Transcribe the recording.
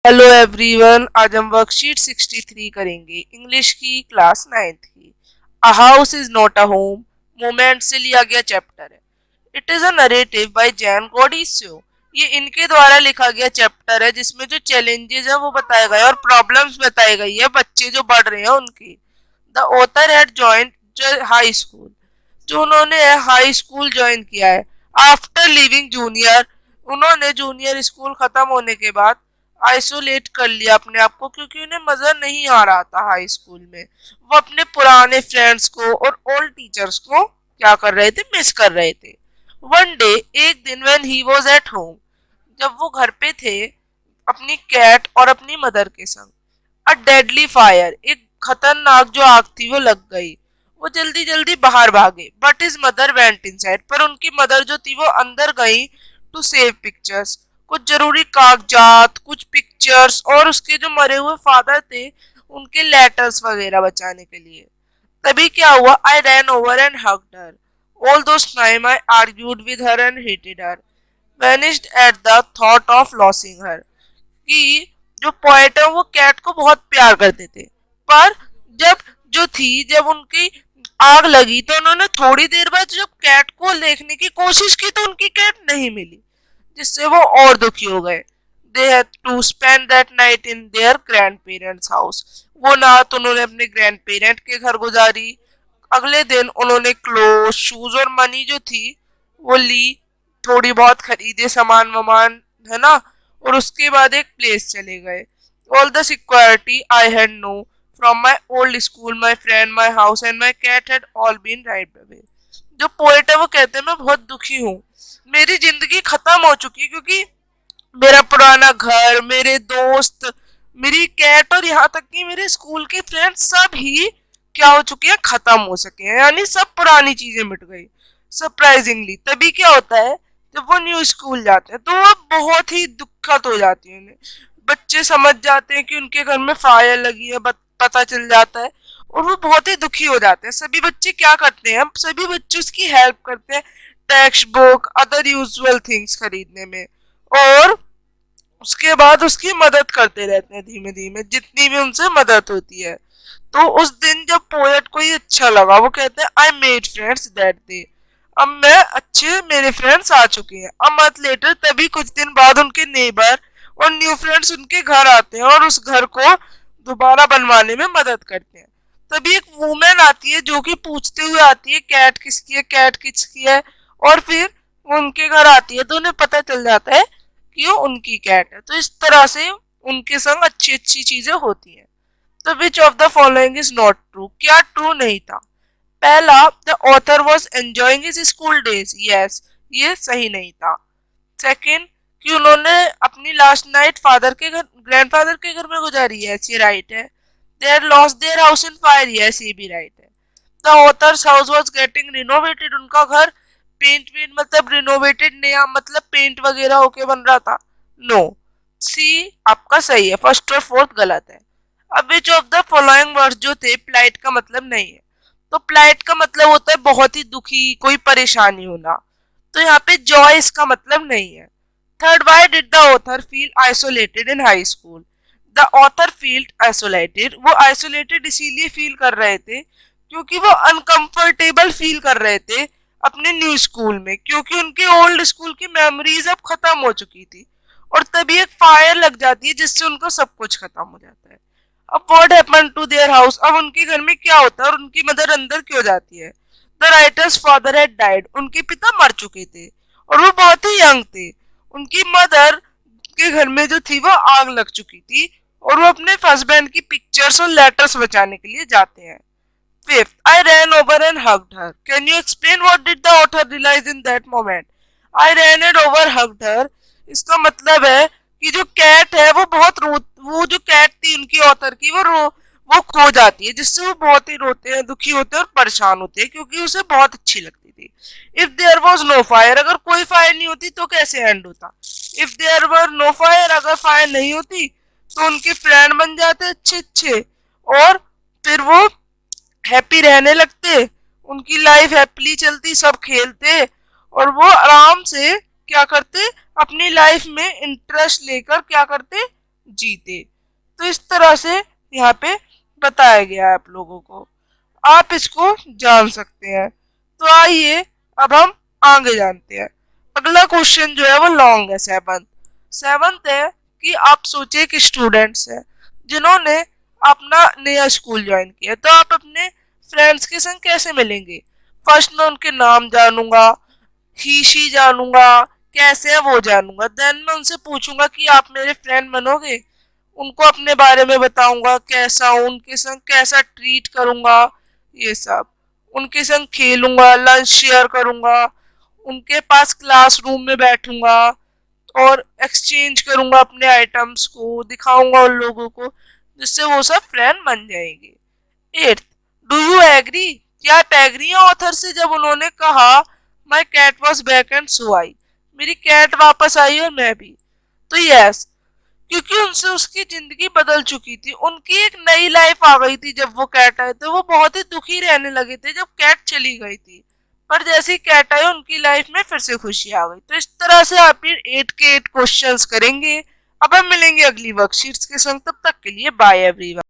Hello everyone, आज हम worksheet 63 करेंगे इंग्लिश की क्लास 9th की। A house is not a home moment से लिया गया चैप्टर है। It is a narrative by Zan गॉडिस्यो। ये इनके द्वारा लिखा गया चैप्टर है जिसमें जो चैलेंजेस है वो बताए गए और प्रॉब्लम्स बताई गई है बच्चे जो पढ़ रहे हैं उनकी। The author had joint high school, जो उन्होंने हाई स्कूल ज्वाइन किया है आफ्टर लिविंग जूनियर। उन्होंने जूनियर स्कूल खत्म होने के बाद आइसोलेट कर लिया अपने आप को, क्योंकि उन्हें मजा नहीं आ रहा था हाई स्कूल में। वो अपने पुराने फ्रेंड्स को और ओल्ड टीचर्स को क्या कर रहे थे, मिस कर रहे थे। वन डे, एक दिन, when he was at home, जब वो घर पे थे अपनी कैट और अपनी मदर के संग, अ डेडली फायर, एक खतरनाक जो आग थी वो लग गई। वो जल्दी जल्दी बाहर भागे, but his mother went inside, पर उनकी मदर जो थी वो अंदर गई टू सेव पिक्चर्स, कुछ जरूरी कागजात, कुछ पिक्चर्स और उसके जो मरे हुए फादर थे उनके लेटर्स वगैरह बचाने के लिए। तभी क्या हुआ, I ran over and hugged her. All those time I argued with her and hated her, vanished at the thought of losing her. कि जो पोएट है वो कैट को बहुत प्यार करते थे, पर जब जो थी जब उनकी आग लगी तो उन्होंने थोड़ी देर बाद जब कैट को देखने की कोशिश की तो उनकी कैट नहीं मिली, जिससे वो और दुखी हो गए। They had to spend that night in their grandparents house. वो रात उन्होंने अपने ग्रैंड पेरेंट के घर गुजारी। अगले दिन उन्होंने क्लोथ, शूज और मनी जो थी वो ली, थोड़ी बहुत खरीदे सामान वामान, है ना। और उसके बाद एक प्लेस चले गए। All the security I had known from my old school, my friend, my house and my cat had all been right away. जो पोएट है वो कहते हैं मैं बहुत दुखी हूँ, मेरी जिंदगी खत्म हो चुकी है, क्योंकि मेरा पुराना घर, मेरे दोस्त, मेरी कैट और यहाँ तक कि मेरे स्कूल के फ्रेंड्स सब ही क्या हो चुके हैं, खत्म हो सके हैं, यानी सब पुरानी चीजें मिट गई सरप्राइजिंगली। तभी क्या होता है, जब वो न्यू स्कूल जाते हैं तो वो बहुत ही दिक्कत हो जाती है उन्हें। बच्चे समझ जाते हैं कि उनके घर में फायर लगी है, पता चल जाता है, और वो बहुत ही दुखी हो जाते हैं। सभी बच्चे क्या करते हैं, सभी बच्चे उसकी हेल्प करते हैं text book, other usual things खरीदने में, और उसके बाद उसकी मदद करते रहते हैं धीमे धीमे जितनी भी उनसे मदद होती है। तो उस दिन जब पोएट को ये अच्छा लगा, वो कहते हैं I made friends that day. अब मैं अच्छे मेरे फ्रेंड्स आ चुके हैं। अ मंथ लेटर, तभी कुछ दिन बाद उनके नेबर और न्यू फ्रेंड्स उनके घर आते हैं और उस घर को दोबारा बनवाने में मदद करते हैं। तभी एक वुमेन आती है जो कि पूछते हुए आती है कैट किसकी है, कैट किसकी है, और फिर वो उनके घर आती है तो उन्हें पता चल जाता है कि वो उनकी कैट है। तो इस तरह से उनके संग अच्छी अच्छी चीजें होती हैं। तो which of the following is not true, क्या ट्रू नहीं था। पहला, the author was enjoying his school days, yes, ये सही नहीं था। सेकेंड, कि उन्होंने अपनी लास्ट नाइट फादर के घर, ग्रैंडफादर के घर में गुजारी, यस, ये राइट है। There lost their house in fire, yes, ये भी राइट है। The author's house was getting renovated, उनका घर पेंट वेंट मतलब रिनोवेटेड, नया मतलब पेंट वगैरह होके बन रहा था, नो। सी आपका सही है, फर्स्ट और फोर्थ गलत है। अब which of the following words जो थे प्लाइट का मतलब नहीं है। तो प्लाइट का मतलब होता है बहुत ही दुखी, कोई परेशानी होना, तो यहाँ पे जॉय इसका मतलब नहीं है। Third, why did the author feel isolated in high school. The author field isolated, वो आइसोलेटेड इसीलिए फील कर रहे थे क्योंकि वो अनकंफर्टेबल फील कर रहे थे अपने न्यू स्कूल में, क्योंकि उनके ओल्ड स्कूल की मेमोरीज अब खत्म हो चुकी थी। और तभी एक फायर लग जाती है जिससे उनको सब कुछ खत्म हो जाता है। अब what happened to their house, अब उनके घर में क्या होता है और उनकी मदर अंदर क्यों जाती है। The writers father had died, उनके पिता मर चुके थे और वो बहुत ही यंग थे। उनकी मदर के घर में जो थी वो आग लग चुकी थी और वो अपने हस्बैंड की पिक्चर्स और लेटर्स बचाने के लिए जाते हैं। Fifth, I ran over and hugged her. Can you explain what did the author realize in that moment? I ran and over hugged her. इसका मतलब है कि जो कैट है वो बहुत रो, वो जो कैट थी उनकी ऑथर की वो खो जाती है, जिससे वो बहुत ही रोते हैं, दुखी होते हैं और परेशान होते हैं, क्योंकि उसे बहुत अच्छी लगती थी। If there was no fire, अगर कोई फायर नहीं होती तो कैसे एंड होता। If there were no fire, अगर फायर नहीं होती तो उनके फ्रेंड बन जाते अच्छे अच्छे, और फिर वो हैप्पी रहने लगते, उनकी लाइफ हैप्पीली चलती, सब खेलते और वो आराम से क्या करते, अपनी लाइफ में इंटरेस्ट लेकर क्या करते, जीते। तो इस तरह से यहाँ पे बताया गया है आप लोगों को, आप इसको जान सकते हैं। तो आइए अब हम आगे जानते हैं। अगला क्वेश्चन जो है वो लॉन्ग है, सेवंथ। सेवंथ है कि आप सोचे कि स्टूडेंट्स हैं जिन्होंने अपना नया स्कूल ज्वाइन किया, तो आप अपने फ्रेंड्स के संग कैसे मिलेंगे। फर्स्ट मैं उनके नाम जानूंगा, ही शी जानूंगा, कैसे है वो जानूंगा। देन मैं उनसे पूछूंगा कि आप मेरे फ्रेंड बनोगे, उनको अपने बारे में बताऊंगा, कैसा हूँ, उनके संग कैसा ट्रीट करूंगा, ये सब। उनके संग खेलूंगा, लंच शेयर करूंगा, उनके पास क्लासरूम में बैठूंगा और एक्सचेंज करूंगा अपने आइटम्स को, दिखाऊंगा उन लोगों को, जिससे वो सब फ्रेंड बन जाएंगे। एट्थ, डू यू एग्री, क्या आप एग्री हैं ऑथर से जब उन्होंने कहा my cat was back and so I, मेरी कैट वापस आई और मैं भी। तो यस, क्योंकि उनसे उसकी जिंदगी बदल चुकी थी, उनकी एक नई लाइफ आ गई थी। जब वो कैट आए थे वो बहुत ही दुखी रहने लगे थे जब कैट चली गई थी, पर जैसे ही कैट आए उनकी लाइफ में फिर से खुशी आ गई। तो इस तरह से आप ये 8 के 8 क्वेश्चंस करेंगे। अब हम मिलेंगे अगली वर्कशीट्स के संग, तब तक के लिए बाय एवरीवन।